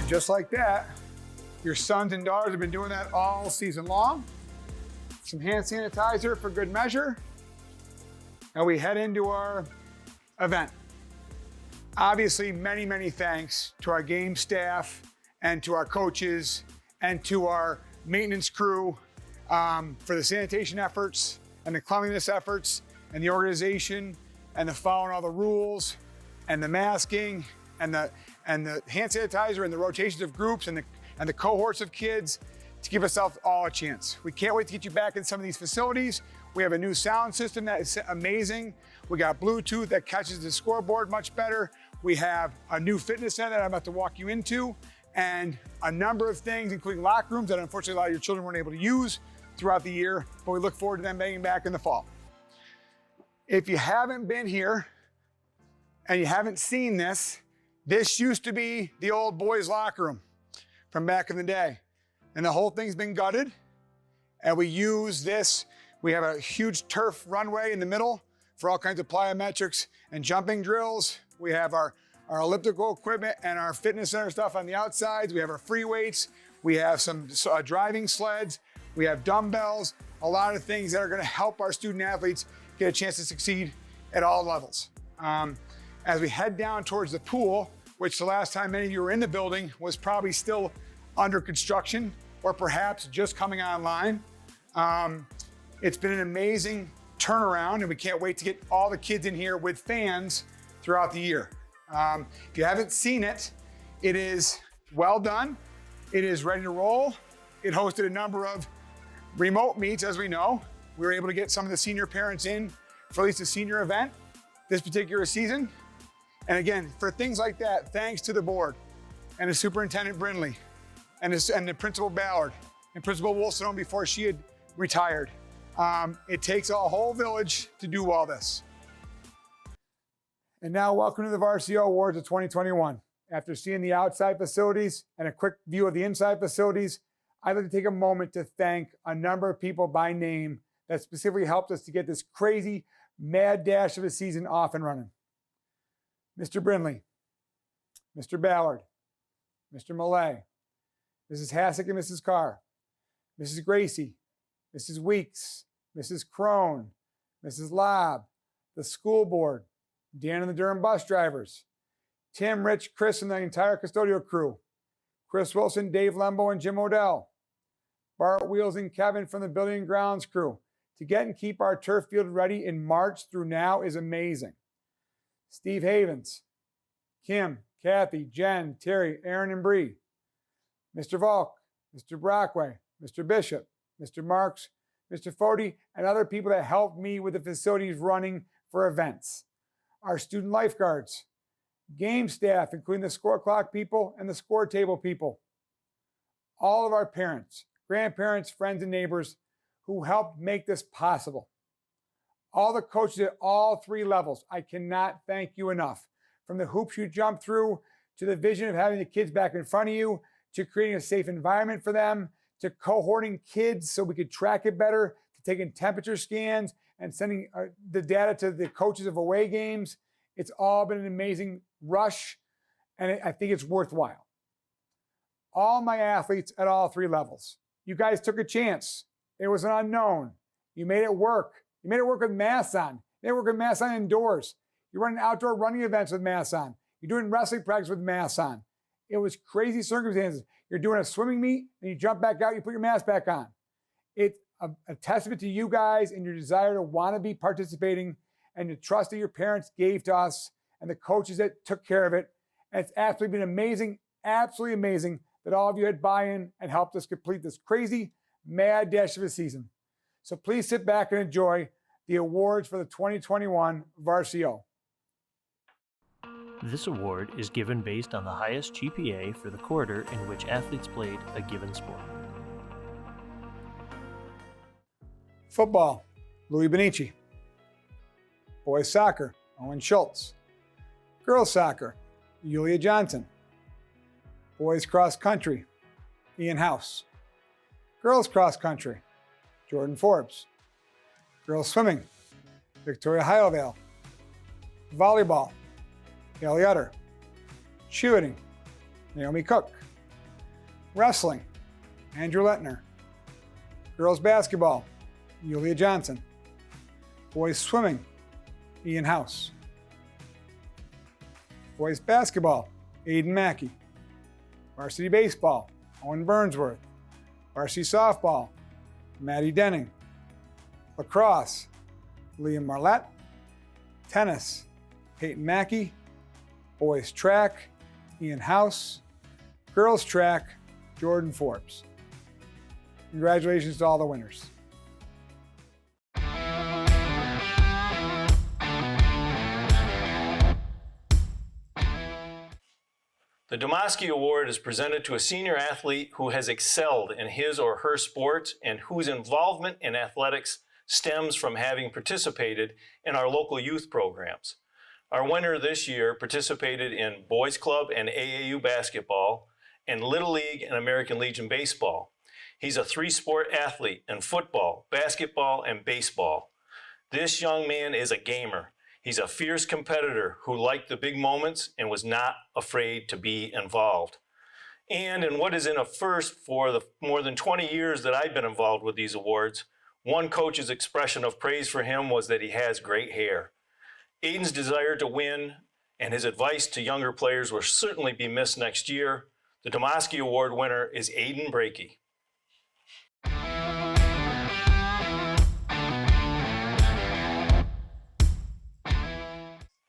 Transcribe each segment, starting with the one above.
just like that, your sons and daughters have been doing that all season long. Some hand sanitizer for good measure. And we head into our event. Obviously, many, many thanks to our game staff and to our coaches and to our maintenance crew for the sanitation efforts and the cleanliness efforts and the organization and the following all the rules and the masking and the hand sanitizer and the rotations of groups and the cohorts of kids to give ourselves all a chance. We can't wait to get you back in some of these facilities. We have a new sound system that is amazing. We got Bluetooth that catches the scoreboard much better. We have a new fitness center that I'm about to walk you into, and a number of things, including locker rooms that unfortunately a lot of your children weren't able to use throughout the year, but we look forward to them being back in the fall. If you haven't been here and you haven't seen this, this used to be the old boys' locker room from back in the day. And the whole thing's been gutted. And we use this. We have a huge turf runway in the middle for all kinds of plyometrics and jumping drills. We have our elliptical equipment and our fitness center stuff on the outsides. We have our free weights. We have some driving sleds. We have dumbbells, a lot of things that are gonna help our student athletes get a chance to succeed at all levels. As we head down towards the pool, which the last time many of you were in the building was probably still under construction or perhaps just coming online. It's been an amazing turnaround, and we can't wait to get all the kids in here with fans throughout the year. If you haven't seen it, it is well done. It is ready to roll. It hosted a number of remote meets, as we know. We were able to get some of the senior parents in for at least a senior event this particular season. And again, for things like that, thanks to the board and the superintendent Brindley and the principal Ballard and Principal Wilson before she had retired. It takes a whole village to do all this. And now welcome to the Varsity O Awards of 2021. After seeing the outside facilities and a quick view of the inside facilities, I'd like to take a moment to thank a number of people by name that specifically helped us to get this crazy, mad dash of a season off and running. Mr. Brindley, Mr. Ballard, Mr. Millay, Mrs. Hassick and Mrs. Carr, Mrs. Gracie, Mrs. Weeks, Mrs. Crone, Mrs. Lobb, the school board, Dan and the Durham bus drivers, Tim, Rich, Chris, and the entire custodial crew, Chris Wilson, Dave Lembo, and Jim Odell, Bart Wheels and Kevin from the building and grounds crew. To get and keep our turf field ready in March through now is amazing. Steve Havens, Kim, Kathy, Jen, Terry, Aaron, and Bree, Mr. Volk, Mr. Brockway, Mr. Bishop, Mr. Marks, Mr. Fody, and other people that helped me with the facilities running for events. Our student lifeguards, game staff, including the score clock people and the score table people, all of our parents, grandparents, friends, and neighbors who helped make this possible. All the coaches at all three levels, I cannot thank you enough. From the hoops you jump through, to the vision of having the kids back in front of you, to creating a safe environment for them, to cohorting kids so we could track it better, to taking temperature scans and sending the data to the coaches of away games. It's all been an amazing rush, and I think it's worthwhile. All my athletes at all three levels, you guys took a chance. It was an unknown. You made it work. You made it work with masks on. You made it work with masks on indoors. You're running outdoor running events with masks on. You're doing wrestling practice with masks on. It was crazy circumstances. You're doing a swimming meet, and you jump back out, you put your mask back on. It's a testament to you guys and your desire to want to be participating and the trust that your parents gave to us and the coaches that took care of it. And it's absolutely been amazing, absolutely amazing that all of you had buy-in and helped us complete this crazy, mad dash of a season. So please sit back and enjoy the awards for the 2021 Varsity O. This award is given based on the highest GPA for the quarter in which athletes played a given sport. Football, Louis Benici. Boys soccer, Owen Schultz. Girls soccer, Yulia Johnson. Boys cross country, Ian House. Girls cross country, Jordan Forbes. Girls swimming, Victoria Heilvale. Volleyball, Haley Utter. Shooting, Naomi Cook. Wrestling, Andrew Lettner. Girls basketball, Yulia Johnson. Boys swimming, Ian House. Boys basketball, Aiden Mackey. Varsity baseball, Owen Burnsworth. Varsity softball, Maddie Denning. Lacrosse, Liam Marlette. Tennis, Peyton Mackey. Boys track, Ian House. Girls track, Jordan Forbes. Congratulations to all the winners. The Domoski Award is presented to a senior athlete who has excelled in his or her sport and whose involvement in athletics stems from having participated in our local youth programs. Our winner this year participated in Boys Club and AAU basketball, and Little League and American Legion baseball. He's a three-sport athlete in football, basketball, and baseball. This young man is a gamer. He's a fierce competitor who liked the big moments and was not afraid to be involved. And in what is in a first for the more than 20 years that I've been involved with these awards, one coach's expression of praise for him was that he has great hair. Aiden's desire to win and his advice to younger players will certainly be missed next year. The Domoski Award winner is Aiden Brakey.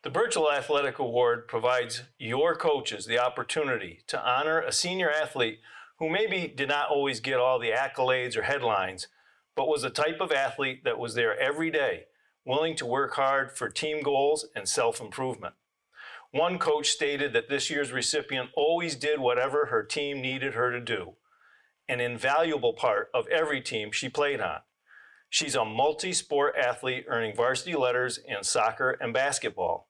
The Birchall Athletic Award provides your coaches the opportunity to honor a senior athlete who maybe did not always get all the accolades or headlines, but was the type of athlete that was there every day, willing to work hard for team goals and self-improvement. One coach stated that this year's recipient always did whatever her team needed her to do, an invaluable part of every team she played on. She's a multi-sport athlete earning varsity letters in soccer and basketball.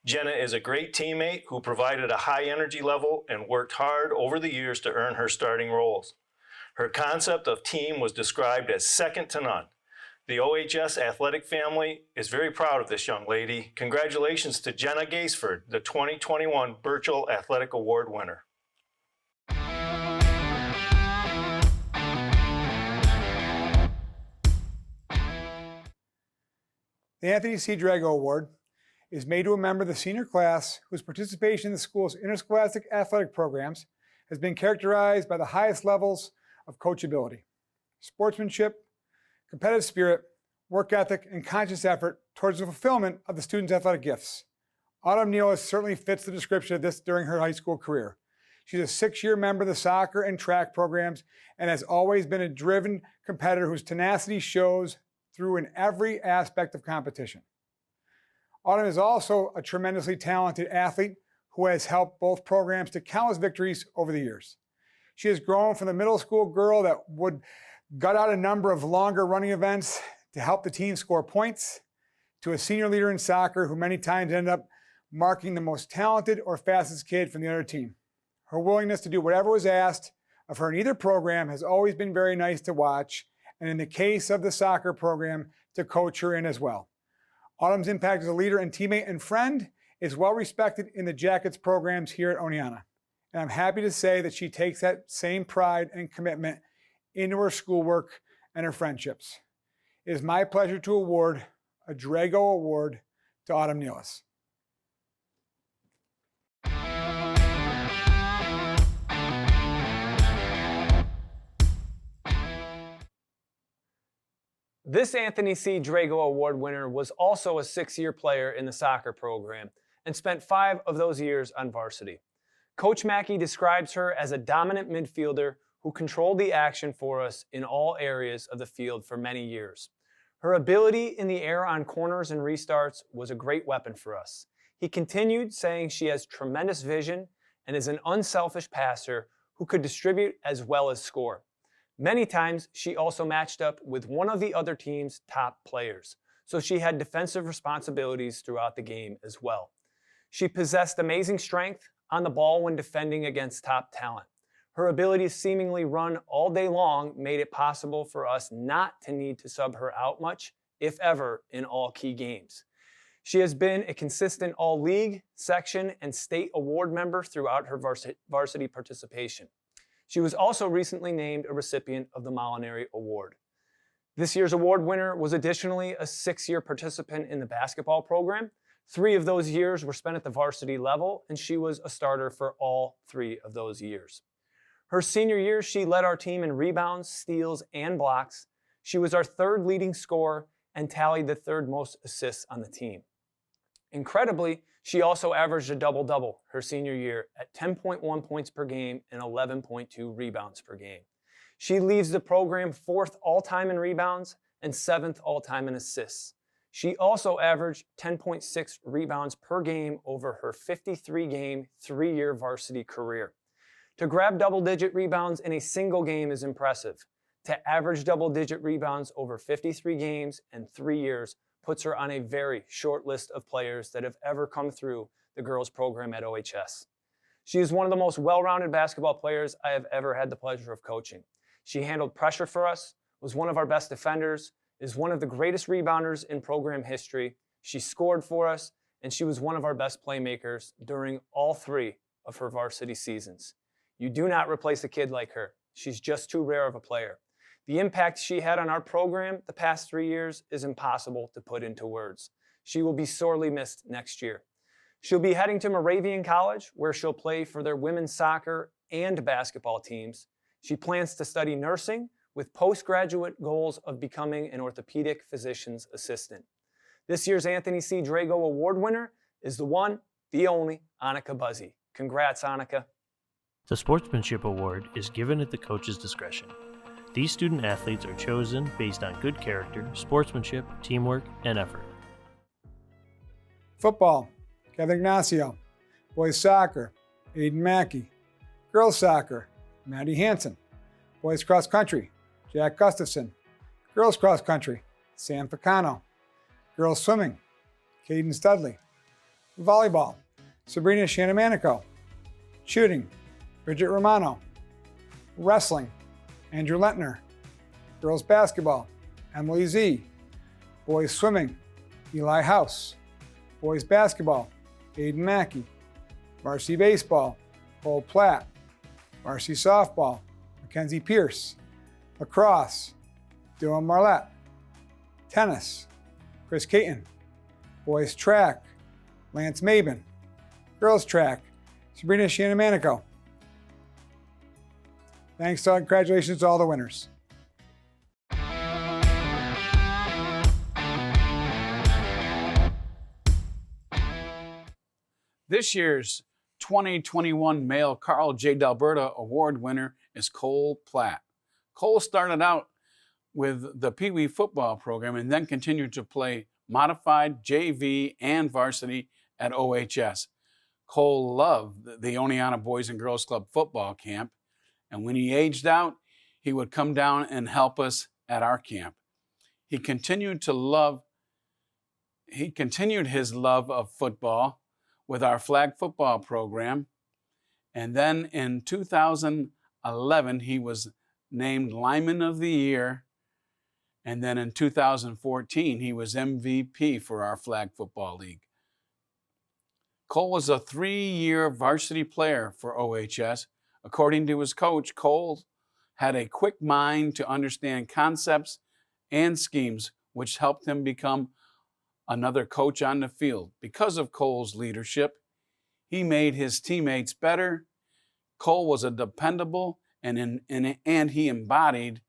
Jenna is a great teammate who provided a high energy level and worked hard over the years to earn her starting roles. Her concept of team was described as second to none. The OHS athletic family is very proud of this young lady. Congratulations to Jenna Gaisford, the 2021 Birchall Athletic Award winner. The Anthony C. Drago Award is made to a member of the senior class whose participation in the school's interscholastic athletic programs has been characterized by the highest levels of coachability, sportsmanship, competitive spirit, work ethic, and conscious effort towards the fulfillment of the students' athletic gifts. Autumn Nealis certainly fits the description of this during her high school career. She's a 6-year member of the soccer and track programs and has always been a driven competitor whose tenacity shows through in every aspect of competition. Autumn is also a tremendously talented athlete who has helped both programs to countless victories over the years. She has grown from the middle school girl that would gut out a number of longer running events to help the team score points, to a senior leader in soccer who many times ended up marking the most talented or fastest kid from the other team. Her willingness to do whatever was asked of her in either program has always been very nice to watch, and in the case of the soccer program, to coach her in as well. Autumn's impact as a leader and teammate and friend is well respected in the Jackets programs here at Oneonta. And I'm happy to say that she takes that same pride and commitment into her schoolwork and her friendships. It is my pleasure to award a Drago Award to Autumn Nealis. This Anthony C. Drago Award winner was also a 6-year player in the soccer program and spent 5 of those years on varsity. Coach Mackey describes her as a dominant midfielder who controlled the action for us in all areas of the field for many years. Her ability in the air on corners and restarts was a great weapon for us. He continued saying she has tremendous vision and is an unselfish passer who could distribute as well as score. Many times, she also matched up with one of the other team's top players, so she had defensive responsibilities throughout the game as well. She possessed amazing strength on the ball when defending against top talent. Her ability to seemingly run all day long made it possible for us not to need to sub her out much, if ever, in all key games. She has been a consistent all-league, section, and state award member throughout her varsity participation. She was also recently named a recipient of the Molinari Award. This year's award winner was additionally a 6-year participant in the basketball program. 3 of those years were spent at the varsity level, and she was a starter for all 3 of those years. Her senior year, she led our team in rebounds, steals, and blocks. She was our 3rd leading scorer and tallied the 3rd most assists on the team. Incredibly, she also averaged a double-double her senior year at 10.1 points per game and 11.2 rebounds per game. She leads the program 4th all-time in rebounds and 7th all-time in assists. She also averaged 10.6 rebounds per game over her 53-game, 3-year varsity career. To grab double-digit rebounds in a single game is impressive. To average double-digit rebounds over 53 games and 3 years puts her on a very short list of players that have ever come through the girls program at OHS. She is one of the most well-rounded basketball players I have ever had the pleasure of coaching. She handled pressure for us, was one of our best defenders, is one of the greatest rebounders in program history. She scored for us, and she was one of our best playmakers during all 3 of her varsity seasons. You do not replace a kid like her. She's just too rare of a player. The impact she had on our program the past 3 years is impossible to put into words. She will be sorely missed next year. She'll be heading to Moravian College, where she'll play for their women's soccer and basketball teams. She plans to study nursing with postgraduate goals of becoming an orthopedic physician's assistant. This year's Anthony C. Drago Award winner is the one, the only, Annika Buzzy. Congrats, Annika. The Sportsmanship Award is given at the coach's discretion. These student athletes are chosen based on good character, sportsmanship, teamwork, and effort. Football, Kevin Ignacio. Boys soccer, Aiden Mackey. Girls soccer, Maddie Hansen. Boys cross country, Jack Gustafson. Girls cross country, Sam Ficano. Girls swimming, Caden Studley. Volleyball, Sabrina Shanamanico. Shooting, Bridget Romano. Wrestling, Andrew Lentner. Girls basketball, Emily Z. Boys swimming, Eli House. Boys basketball, Aiden Mackey. Varsity baseball, Cole Platt. Varsity softball, Mackenzie Pierce. Lacrosse, Dylan Marlette. Tennis, Chris Caton. Boys track, Lance Mabin. Girls track, Sabrina Shanamanico. Thanks and congratulations to all the winners. This year's 2021 male Carl J. D'Alberta Award winner is Cole Platt. Cole started out with the Pee Wee football program and then continued to play modified, JV, and varsity at OHS. Cole loved the Oneonta Boys and Girls Club football camp, and when he aged out, he would come down and help us at our camp. He continued his love of football with our flag football program, and then in 2011 he was named Lineman of the Year, and then in 2014 he was MVP for our flag football league. Cole was a 3-year varsity player for OHS. According to his coach, Cole had a quick mind to understand concepts and schemes, which helped him become another coach on the field. Because of Cole's leadership, he made his teammates better. Cole was a dependable and he embodied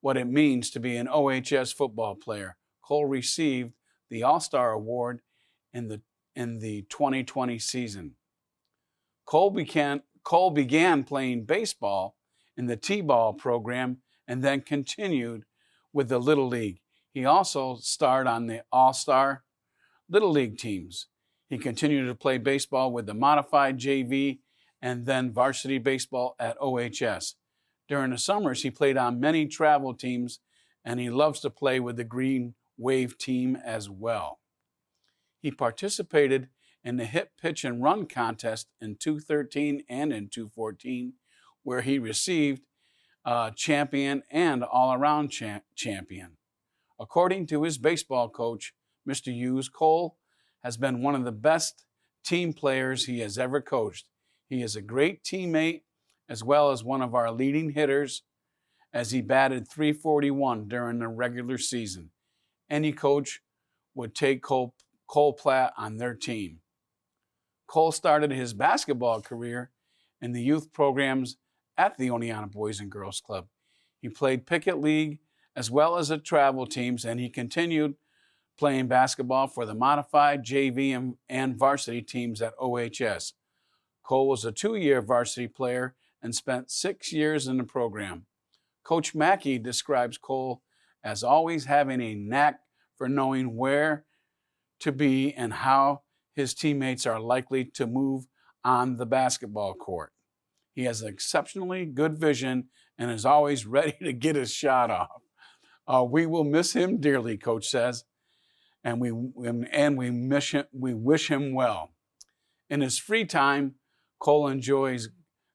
what it means to be an OHS football player. Cole received the All-Star Award in the 2020 season. Cole began playing baseball in the T-ball program and then continued with the Little League. He also starred on the All-Star Little League teams. He continued to play baseball with the modified JV and then varsity baseball at OHS. During the summers, he played on many travel teams, and he loves to play with the Green Wave team as well. He participated in the hit, pitch, and run contest in 2013 and in 2014, where he received champion and all-around champion. According to his baseball coach, Mr. Hughes, Cole has been one of the best team players he has ever coached. He is a great teammate as well as one of our leading hitters, as he batted .341 during the regular season. Any coach would take Cole Platt on their team. Cole started his basketball career in the youth programs at the Oneonta Boys and Girls Club. He played Pickett League as well as the travel teams, and he continued playing basketball for the modified, JV, and varsity teams at OHS. Cole was a 2-year varsity player and spent 6 years in the program. Coach Mackey describes Cole as always having a knack for knowing where to be and how his teammates are likely to move on the basketball court. He has exceptionally good vision and is always ready to get his shot off. We will miss him dearly, Coach says, and we wish him well. In his free time, Cole enjoys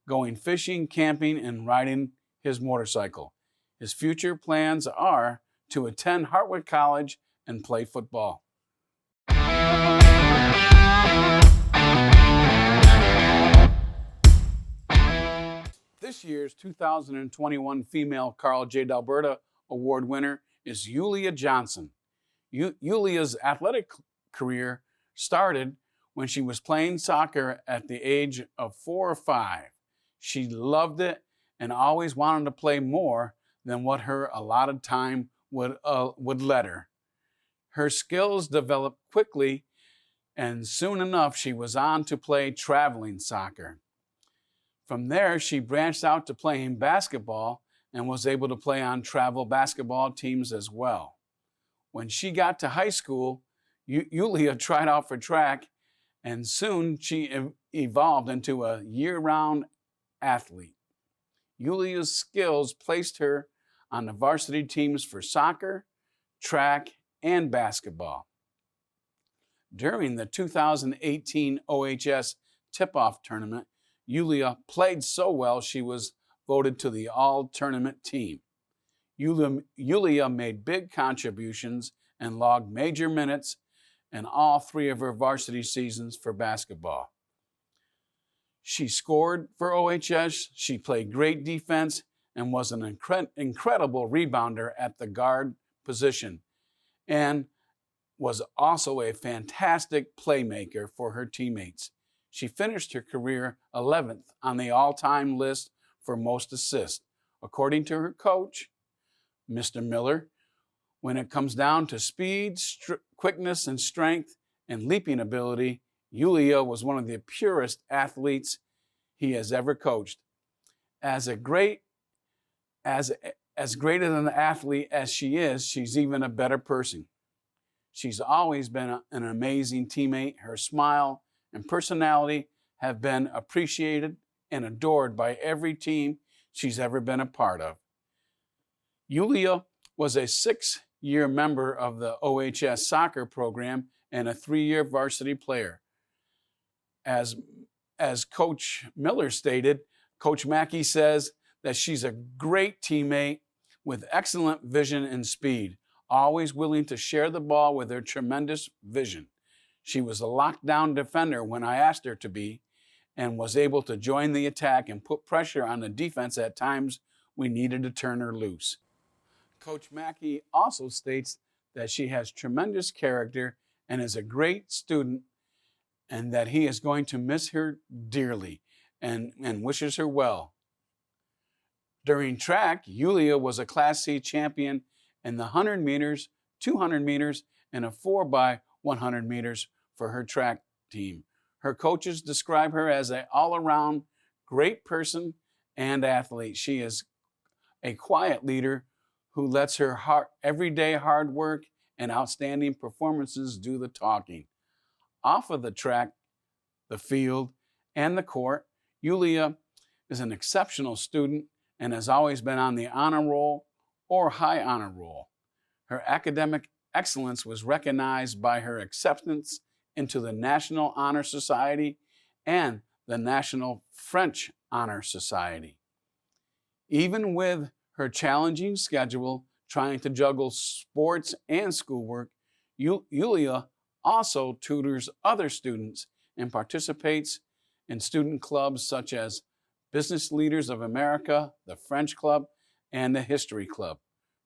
going fishing, camping, and riding his motorcycle. His future plans are to attend Hartwick College and play football. This year's 2021 Female Carl J. D'Alberta Award winner is Yulia Johnson. Yulia's athletic career started when she was playing soccer at the age of 4 or 5. She loved it and always wanted to play more than what her allotted time would let her. Her skills developed quickly, and soon enough she was on to play traveling soccer. From there, she branched out to playing basketball and was able to play on travel basketball teams as well. When she got to high school, Yulia tried out for track, and soon she evolved into a year-round athlete. Yulia's skills placed her on the varsity teams for soccer, track, and basketball. During the 2018 OHS tip-off tournament, Yulia played so well she was voted to the all-tournament team. Yulia made big contributions and logged major minutes in all 3 of her varsity seasons for basketball. She scored for OHS, she played great defense, and was an incredible rebounder at the guard position, and was also a fantastic playmaker for her teammates. She finished her career 11th on the all-time list for most assists. According to her coach, Mr. Miller, when it comes down to speed, quickness, and strength, and leaping ability, Yulia was one of the purest athletes he has ever coached. As great as an athlete as she is, she's even a better person. She's always been an amazing teammate. Her smile and personality have been appreciated and adored by every team she's ever been a part of. Yulia was a 6-year member of the OHS soccer program and a 3-year varsity player. As Coach Miller stated, Coach Mackey says that she's a great teammate with excellent vision and speed, always willing to share the ball with her tremendous vision. She was a lockdown defender when I asked her to be, and was able to join the attack and put pressure on the defense at times we needed to turn her loose. Coach Mackey also states that she has tremendous character and is a great student, and that he is going to miss her dearly and wishes her well. During track, Yulia was a Class C champion in the 100 meters, 200 meters, and a 4x100 meters for her track team. Her coaches describe her as an all-around great person and athlete. She is a quiet leader who lets her everyday hard work and outstanding performances do the talking. Off of the track, the field, and the court, Yulia is an exceptional student and has always been on the honor roll or high honor roll. Her academic excellence was recognized by her acceptance into the National Honor Society and the National French Honor Society. Even with her challenging schedule, trying to juggle sports and schoolwork, Yulia also tutors other students and participates in student clubs such as Business Leaders of America, the French Club, and the History Club.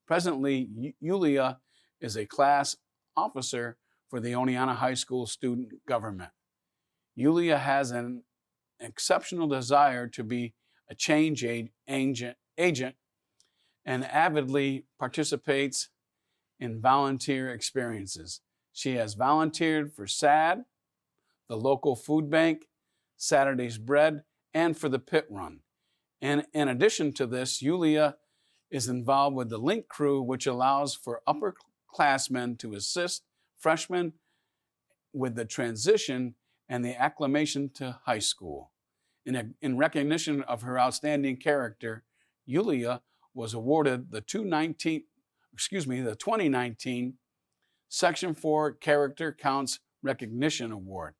Presently, Yulia is a class officer for the Oneonta High School student government. Yulia has an exceptional desire to be a change agent and avidly participates in volunteer experiences. She has volunteered for SAD, the local food bank, Saturday's Bread, and for the Pit Run. And in addition to this, Yulia is involved with the Link Crew, which allows for upperclassmen to assist freshmen with the transition and the acclimation to high school. In recognition of her outstanding character, Yulia was awarded the 2019 Section 4 Character Counts Recognition Award.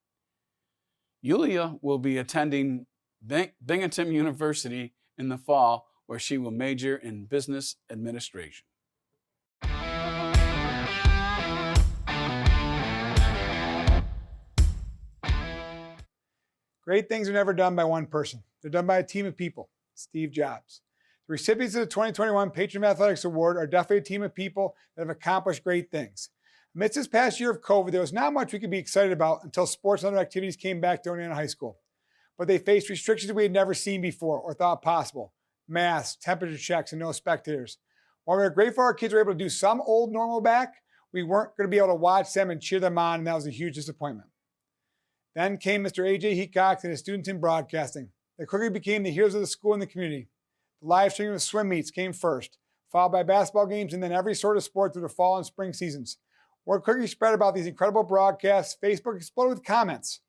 Yulia will be attending Binghamton University in the fall, where she will major in business administration. Great things are never done by one person. They're done by a team of people. Steve Jobs. The recipients of the 2021 Patron of Athletics Award are definitely a team of people that have accomplished great things. Amidst this past year of COVID, there was not much we could be excited about until sports and other activities came back to Oneonta High School. But they faced restrictions we had never seen before or thought possible. Masks, temperature checks, and no spectators. While we were grateful our kids were able to do some old normal back, we weren't going to be able to watch them and cheer them on, and that was a huge disappointment. Then came Mr. A.J. Heacox and his students in broadcasting. They quickly became the heroes of the school and the community. The live streaming of swim meets came first, followed by basketball games and then every sort of sport through the fall and spring seasons. Word quickly spread about these incredible broadcasts. Facebook exploded with comments.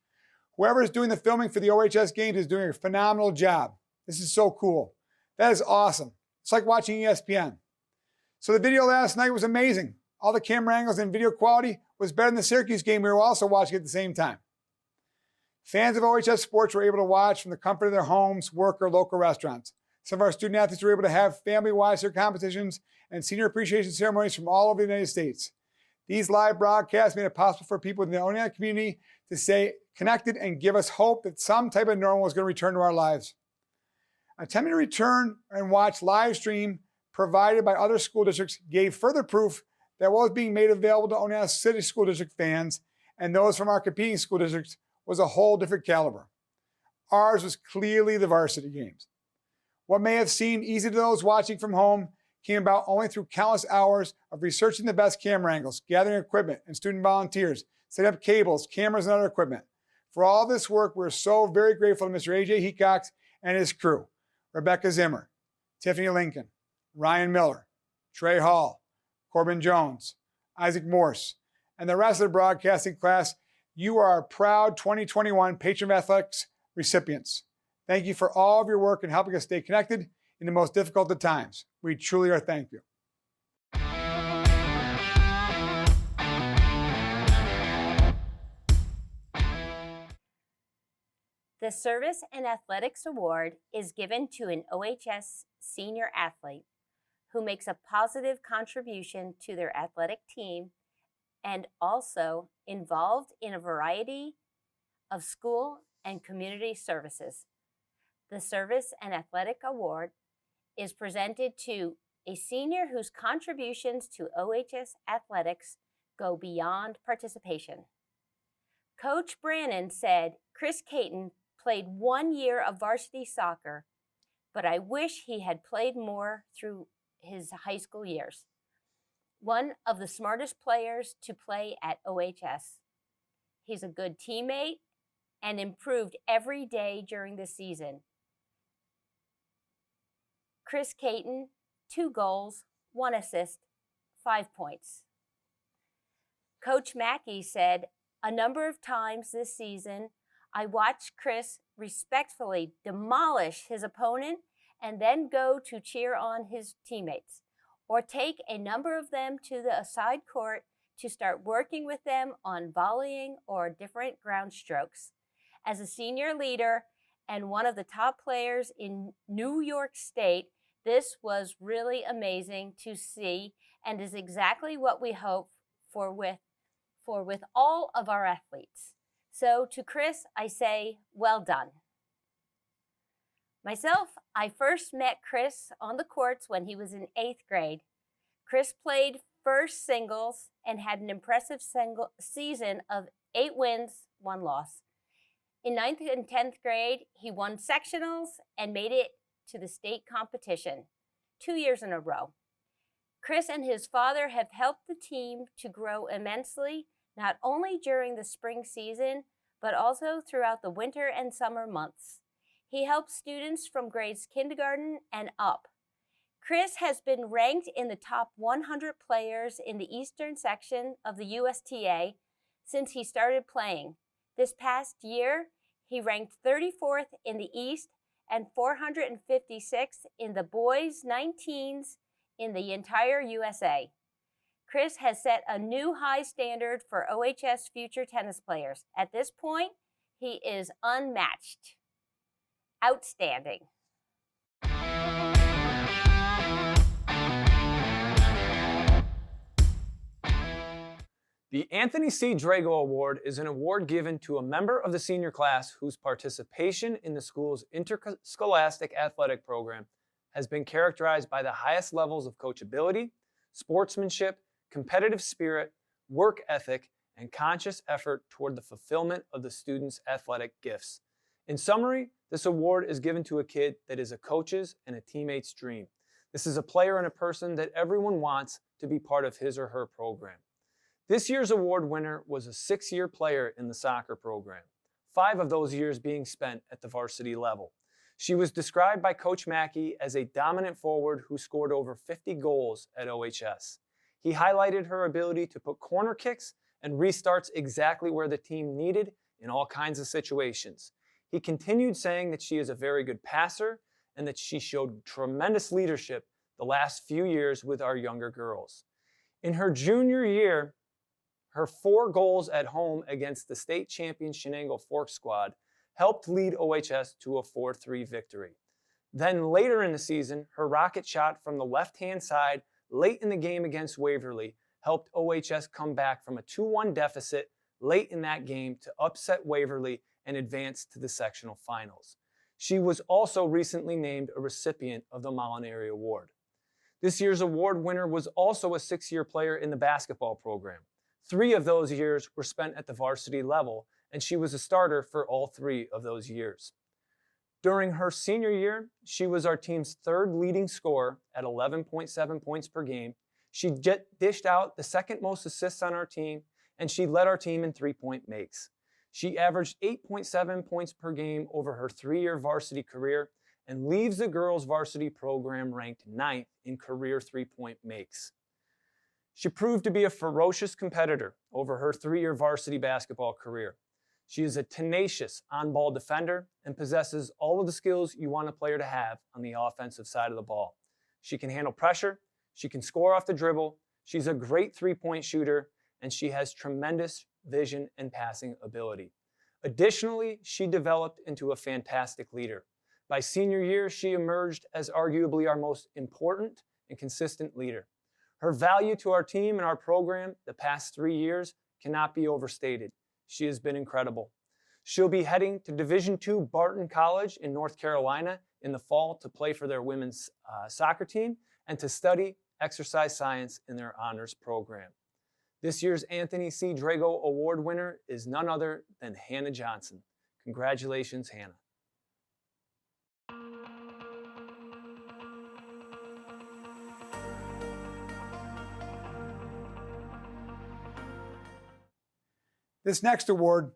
Whoever is doing the filming for the OHS games is doing a phenomenal job. This is so cool. That is awesome. It's like watching ESPN. So the video last night was amazing. All the camera angles and video quality was better than the Syracuse game we were also watching at the same time. Fans of OHS sports were able to watch from the comfort of their homes, work, or local restaurants. Some of our student athletes were able to have family watch their competitions and senior appreciation ceremonies from all over the United States. These live broadcasts made it possible for people in the Oneonta community to stay connected and give us hope that some type of normal is going to return to our lives. Attempting to return and watch live stream provided by other school districts gave further proof that what was being made available to Oneonta City School District fans and those from our competing school districts was a whole different caliber. Ours was clearly the varsity games. What may have seemed easy to those watching from home came about only through countless hours of researching the best camera angles, gathering equipment and student volunteers, setting up cables, cameras, and other equipment. For all this work, we're so very grateful to Mr. A.J. Heacox and his crew, Rebecca Zimmer, Tiffany Lincoln, Ryan Miller, Trey Hall, Corbin Jones, Isaac Morse, and the rest of the broadcasting class. You are our proud 2021 Patron of Athletics recipients. Thank you for all of your work in helping us stay connected in the most difficult of times. We truly are thank you. The Service and Athletics Award is given to an OHS senior athlete who makes a positive contribution to their athletic team and also involved in a variety of school and community services. The Service and Athletic Award is presented to a senior whose contributions to OHS athletics go beyond participation. Coach Brannon said, "Chris Caton played 1 year of varsity soccer, but I wish he had played more through his high school years. One of the smartest players to play at OHS. He's a good teammate and improved every day during the season. Chris Caton, 2 goals, 1 assist, 5 points." Coach Mackey said, "A number of times this season, I watched Chris respectfully demolish his opponent and then go to cheer on his teammates, or take a number of them to the side court to start working with them on volleying or different ground strokes. As a senior leader and one of the top players in New York State, this was really amazing to see and is exactly what we hope for with all of our athletes. So to Chris, I say, well done." Myself, I first met Chris on the courts when he was in 8th grade. Chris played first singles and had an impressive season of 8 wins, 1 loss. In 9th and 10th grade, he won sectionals and made it to the state competition 2 years in a row. Chris and his father have helped the team to grow immensely, not only during the spring season, but also throughout the winter and summer months. He helps students from grades kindergarten and up. Chris has been ranked in the top 100 players in the Eastern section of the USTA since he started playing. This past year, he ranked 34th in the East and 456th in the boys' 19s in the entire USA. Chris has set a new high standard for OHS future tennis players. At this point, he is unmatched. Outstanding. The Anthony C. Drago Award is an award given to a member of the senior class whose participation in the school's interscholastic athletic program has been characterized by the highest levels of coachability, sportsmanship, competitive spirit, work ethic, and conscious effort toward the fulfillment of the student's athletic gifts. In summary, this award is given to a kid that is a coach's and a teammate's dream. This is a player and a person that everyone wants to be part of his or her program. This year's award winner was a 6-year player in the soccer program, 5 of those years being spent at the varsity level. She was described by Coach Mackey as a dominant forward who scored over 50 goals at OHS. He highlighted her ability to put corner kicks and restarts exactly where the team needed in all kinds of situations. He continued saying that she is a very good passer and that she showed tremendous leadership the last few years with our younger girls. In her junior year, her 4 goals at home against the state champion Shenango Fork squad helped lead OHS to a 4-3 victory. Then later in the season, her rocket shot from the left-hand side late in the game against Waverly helped OHS come back from a 2-1 deficit late in that game to upset Waverly and advance to the sectional finals. She was also recently named a recipient of the Molinari Award. This year's award winner was also a 6-year player in the basketball program. 3 of those years were spent at the varsity level, and she was a starter for all 3 of those years. During her senior year, she was our team's 3rd leading scorer at 11.7 points per game. She dished out the 2nd most assists on our team, and she led our team in 3-point makes. She averaged 8.7 points per game over her 3-year varsity career and leaves the girls' varsity program ranked 9th in career 3-point makes. She proved to be a ferocious competitor over her 3-year varsity basketball career. She is a tenacious on-ball defender and possesses all of the skills you want a player to have on the offensive side of the ball. She can handle pressure, she can score off the dribble, she's a great 3-point shooter, and she has tremendous vision and passing ability. Additionally, she developed into a fantastic leader. By senior year, she emerged as arguably our most important and consistent leader. Her value to our team and our program the past 3 years cannot be overstated. She has been incredible. She'll be heading to Division II Barton College in North Carolina in the fall to play for their women's soccer team and to study exercise science in their honors program. This year's Anthony C. Drago Award winner is none other than Hannah Johnson. Congratulations, Hannah. This next award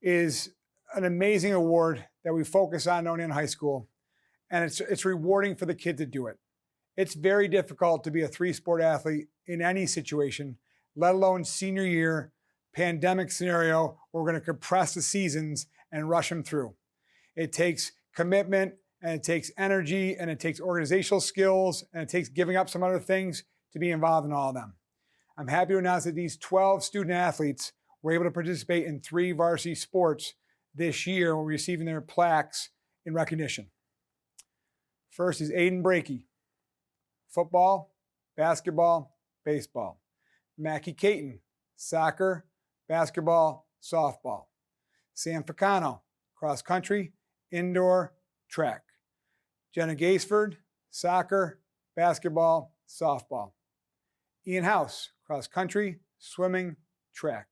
is an amazing award that we focus on only in high school, and it's rewarding for the kid to do it. It's very difficult to be a 3-sport athlete in any situation, let alone senior year, pandemic scenario where we're going to compress the seasons and rush them through. It takes commitment, and it takes energy, and it takes organizational skills, and it takes giving up some other things to be involved in all of them. I'm happy to announce that these 12 student athletes were able to participate in 3 varsity sports this year when receiving their plaques in recognition. First is Aiden Brakey, football, basketball, baseball. Mackie Caton, soccer, basketball, softball. Sam Ficano, cross country, indoor, track. Jenna Gaisford, soccer, basketball, softball. Ian House, cross country, swimming, track.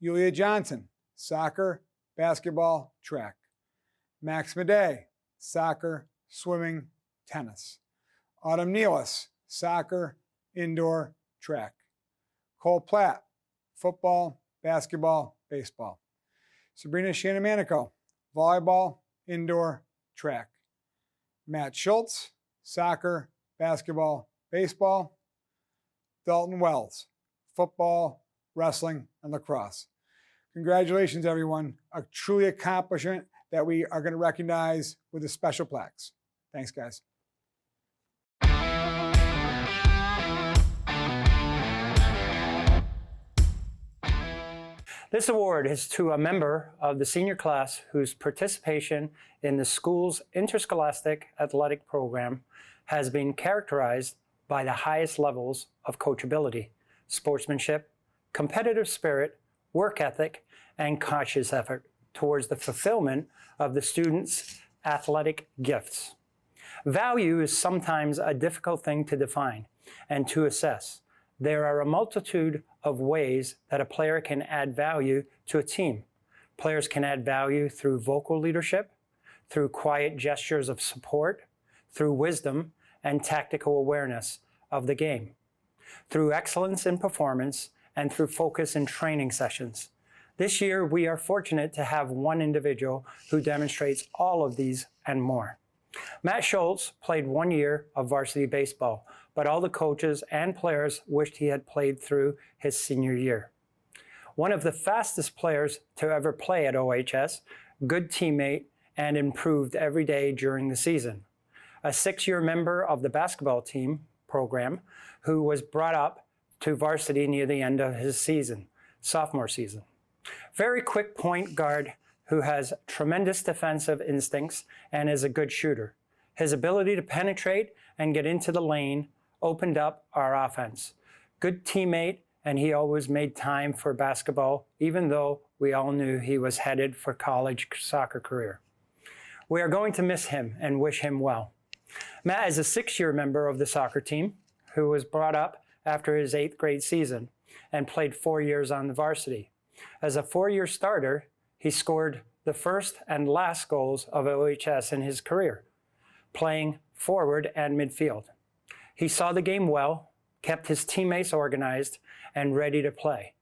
Yulia Johnson, soccer, basketball, track. Max Madej, soccer, swimming, tennis. Autumn Nealis, soccer, indoor, track. Cole Platt, football, basketball, baseball. Sabrina Shanamanico, volleyball, indoor, track. Matt Schultz, soccer, basketball, baseball. Dalton Wells, football, wrestling, and lacrosse. Congratulations, everyone. A truly accomplishment that we are going to recognize with the special plaques. Thanks, guys. This award is to a member of the senior class whose participation in the school's interscholastic athletic program has been characterized by the highest levels of coachability, sportsmanship, competitive spirit, work ethic, and conscious effort towards the fulfillment of the student's athletic gifts. Value is sometimes a difficult thing to define and to assess. There are a multitude of ways that a player can add value to a team. Players can add value through vocal leadership, through quiet gestures of support, through wisdom and tactical awareness of the game, through excellence in performance, and through focus in training sessions. This year, we are fortunate to have one individual who demonstrates all of these and more. Matt Schultz played 1 year of varsity baseball, but all the coaches and players wished he had played through his senior year. One of the fastest players to ever play at OHS, good teammate, and improved every day during the season. A 6-year member of the basketball team program who was brought up to varsity near the end of his season, sophomore season. Very quick point guard who has tremendous defensive instincts and is a good shooter. His ability to penetrate and get into the lane opened up our offense. Good teammate, and he always made time for basketball, even though we all knew he was headed for college soccer career. We are going to miss him and wish him well. Matt is a 6-year member of the soccer team who was brought up after his 8th grade season and played 4 years on the varsity. As a 4-year starter, he scored the first and last goals of OHS in his career, playing forward and midfield. He saw the game well, kept his teammates organized and ready to play.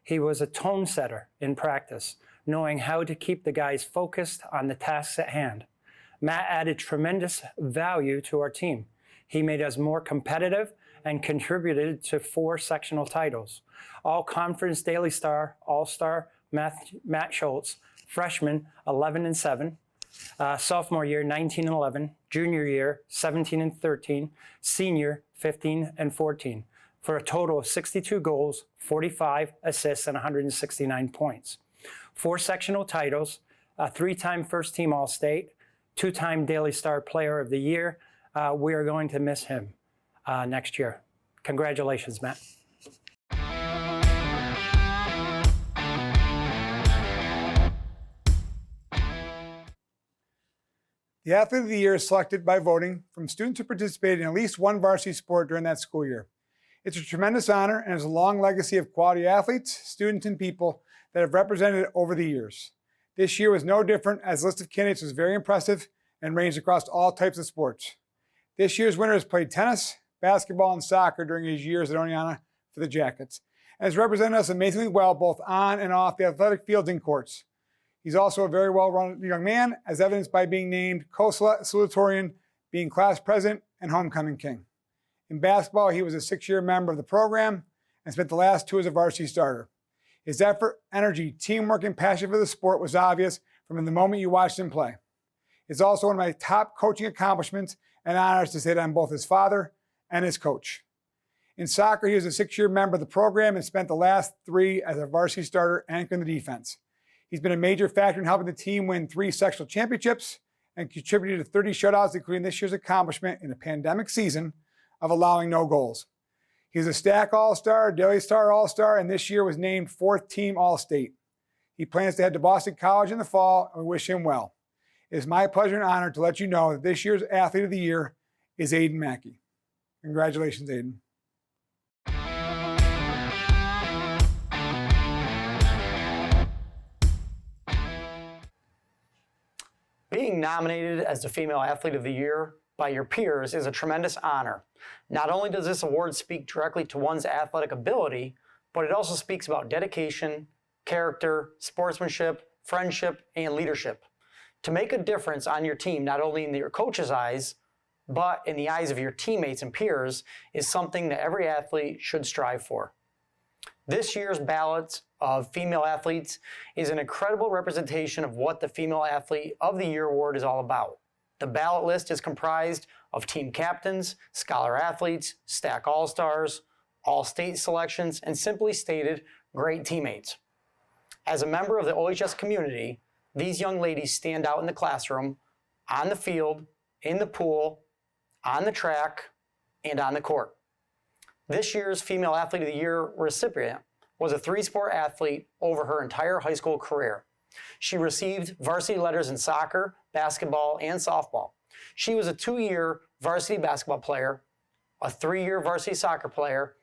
He was a tone setter in practice, knowing how to keep the guys focused on the tasks at hand. Matt added tremendous value to our team. He made us more competitive and contributed to 4 sectional titles. All-Conference Daily Star, All-Star Matt Schultz, freshman 11-7, sophomore year 19-11, junior year 17-13, senior 15-14, for a total of 62 goals, 45 assists, and 169 points. 4 sectional titles, a 3-time first-team All-State, 2-time Daily Star Player of the Year. We are going to miss him next year. Congratulations, Matt. The Athlete of the Year is selected by voting from students who participated in at least one varsity sport during that school year. It's a tremendous honor and has a long legacy of quality athletes, students, and people that have represented it over the years. This year was no different, as the list of candidates was very impressive and ranged across all types of sports. This year's winner has played tennis, basketball, and soccer during his years at Oneonta for the Jackets, and has represented us amazingly well both on and off the athletic fields and courts. He's also a very well-run young man, as evidenced by being named co-salutatorian, being class president, and homecoming king. In basketball, he was a 6-year member of the program and spent the last 2 as a varsity starter. His effort, energy, teamwork, and passion for the sport was obvious from the moment you watched him play. It's also one of my top coaching accomplishments and honors to say that I'm both his father and his coach. In soccer, he was a 6-year member of the program and spent the last 3 as a varsity starter anchoring the defense. He's been a major factor in helping the team win 3 sectional championships and contributed to 30 shutouts, including this year's accomplishment in a pandemic season of allowing no goals. He's a Stack All-Star, Daily Star All-Star, and this year was named 4th Team All-State. He plans to head to Boston College in the fall, and we wish him well. It is my pleasure and honor to let you know that this year's Athlete of the Year is Aiden Mackey. Congratulations, Aiden. Being nominated as the Female Athlete of the Year by your peers is a tremendous honor. Not only does this award speak directly to one's athletic ability, but it also speaks about dedication, character, sportsmanship, friendship, and leadership. To make a difference on your team, not only in your coach's eyes, but in the eyes of your teammates and peers, is something that every athlete should strive for. This year's ballot of female athletes is an incredible representation of what the Female Athlete of the Year award is all about. The ballot list is comprised of team captains, scholar athletes, stack all-stars, all-state selections, and simply stated, great teammates. As a member of the OHS community, these young ladies stand out in the classroom, on the field, in the pool, on the track, and on the court. This year's Female Athlete of the Year recipient was a three-sport athlete over her entire high school career. She received varsity letters in soccer, basketball, and softball. She was a 2-year varsity basketball player, a 3-year varsity soccer player,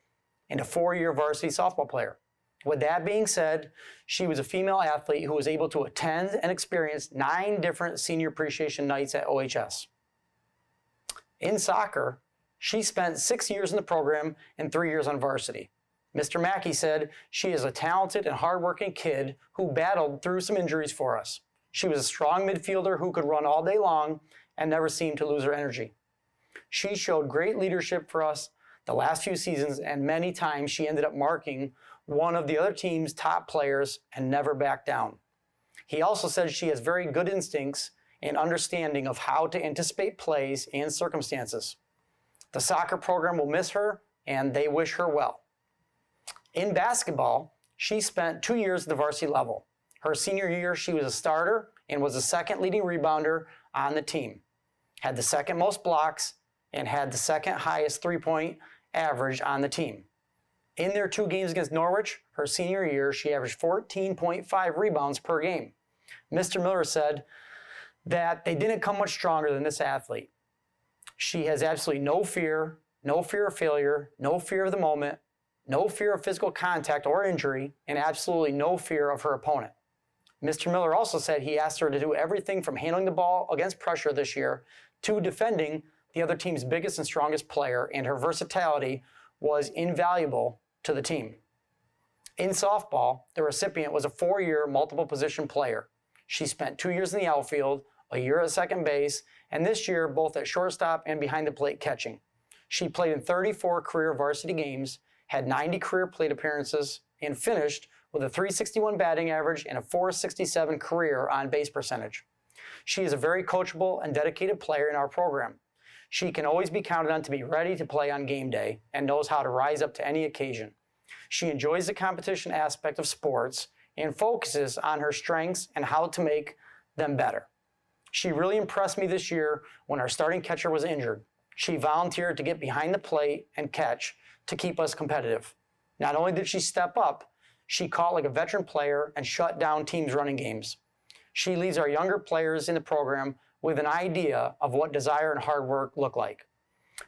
and a 4-year varsity softball player. With that being said, she was a female athlete who was able to attend and experience 9 different senior appreciation nights at OHS. In soccer, she spent 6 years in the program and 3 years on varsity. Mr. Mackey said she is a talented and hardworking kid who battled through some injuries for us. She was a strong midfielder who could run all day long and never seemed to lose her energy. She showed great leadership for us the last few seasons, and many times she ended up marking one of the other team's top players and never backed down. He also said she has very good instincts and understanding of how to anticipate plays and circumstances. The soccer program will miss her, and they wish her well. In basketball, she spent 2 years at the varsity level. Her senior year, she was a starter and was the second leading rebounder on the team, had the second most blocks, and had the second highest three-point average on the team. In their 2 games against Norwich, her senior year, she averaged 14.5 rebounds per game. Mr. Miller said that they didn't come much stronger than this athlete. She has absolutely no fear of failure, no fear of the moment, no fear of physical contact or injury, and absolutely no fear of her opponent. Mr. Miller also said he asked her to do everything from handling the ball against pressure this year to defending the other team's biggest and strongest player, and her versatility was invaluable to the team. In softball, the recipient was a 4-year multiple position player. She spent 2 years in the outfield, a year at second base, and this year both at shortstop and behind the plate catching. She played in 34 career varsity games, had 90 career plate appearances, and finished with a .361 batting average and a .467 career on-base percentage. She is a very coachable and dedicated player in our program. She can always be counted on to be ready to play on game day and knows how to rise up to any occasion. She enjoys the competition aspect of sports and focuses on her strengths and how to make them better. She really impressed me this year when our starting catcher was injured. She volunteered to get behind the plate and catch to keep us competitive. Not only did she step up, she caught like a veteran player and shut down teams' running games. She leads our younger players in the program with an idea of what desire and hard work look like.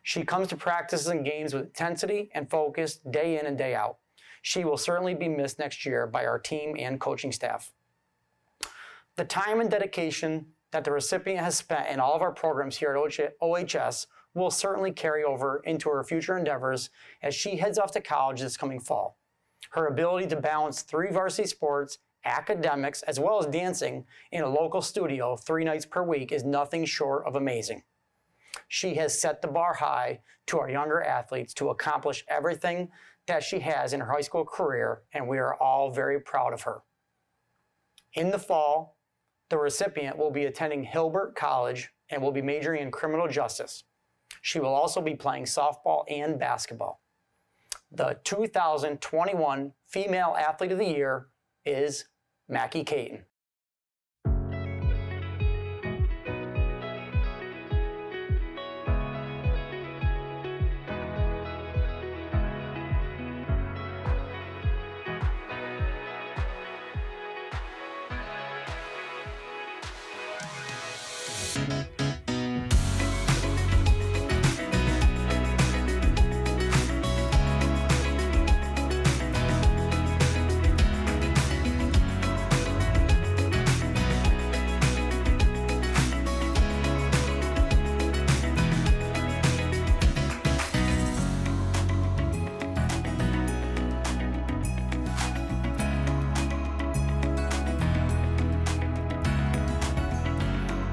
She comes to practices and games with intensity and focus day in and day out. She will certainly be missed next year by our team and coaching staff. The time and dedication that the recipient has spent in all of our programs here at OHS will certainly carry over into her future endeavors as she heads off to college this coming fall. Her ability to balance 3 varsity sports, academics, as well as dancing in a local studio 3 nights per week is nothing short of amazing. She has set the bar high to our younger athletes to accomplish everything that she has in her high school career, and we are all very proud of her. In the fall, the recipient will be attending Hilbert College and will be majoring in criminal justice. She will also be playing softball and basketball. The 2021 Female Athlete of the Year is Mackie Caton.